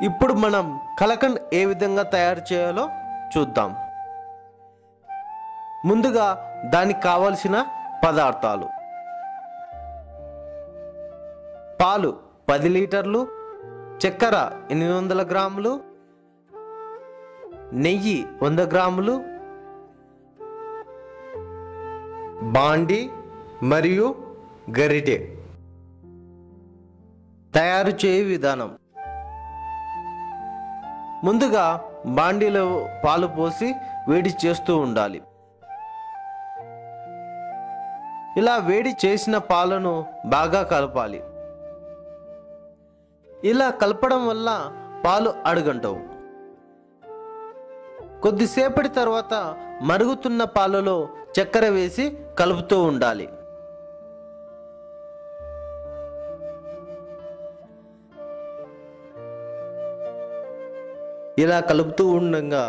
ఇప్పుడు మనం కలకండ్ ఏ విధంగా తయారు చేయాలో చూద్దాం. ముందుగా దానికి కావలసిన పదార్థాలు: పాలు 10 లీటర్లు, చక్కెర 800 గ్రాములు, నెయ్యి 100 గ్రాములు, బాండి మరియు గరిటె. తయారు చేయు విధానం: ముందుగా బాండీలో పాలు పోసి వేడి చేస్తూ ఉండాలి. ఇలా వేడి చేసిన పాలను బాగా కలపాలి. ఇలా కలపడం వల్ల పాలు అడుగంటవు. కొద్దిసేపటి తర్వాత మరుగుతున్న పాలలో చక్కెర వేసి కలుపుతూ ఉండాలి. ఇలా కలుపుతూ ఉండగా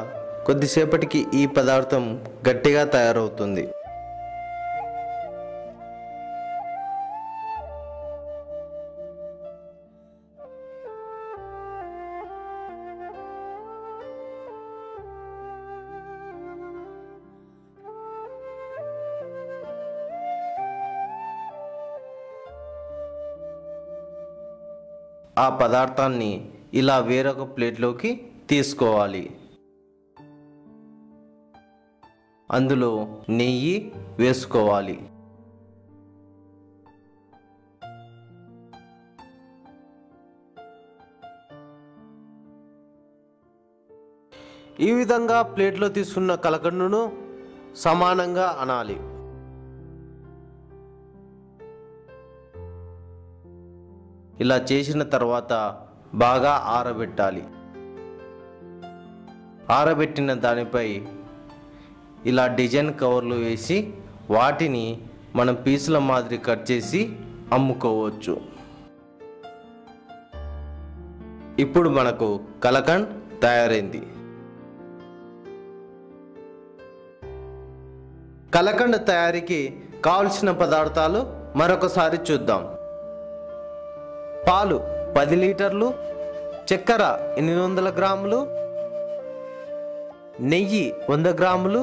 కొద్దిసేపటికి ఈ పదార్థం గట్టిగా తయారవుతుంది. ఆ పదార్థాన్ని ఇలా వేరొక ప్లేట్లోకి తీసుకోవాలి. అందులో నెయ్యి వేసుకోవాలి. ఈ విధంగా ప్లేట్లో తీసుకున్న కలకండును సమానంగా అనాలి. ఇలా చేసిన తర్వాత బాగా ఆరబెట్టాలి. ఆరబెట్టిన దానిపై ఇలా డిజైన్ కవర్లు వేసి వాటిని మనం పీసుల మాదిరి కట్ చేసి అమ్ముకోవచ్చు. ఇప్పుడు మనకు కలకండ్ తయారైంది. కలకండ్ తయారీకి కావలసిన పదార్థాలు మరొకసారి చూద్దాం. పాలు 10 లీటర్లు, చక్కెర 800 గ్రాములు, నెయ్యి 100 గ్రాములు,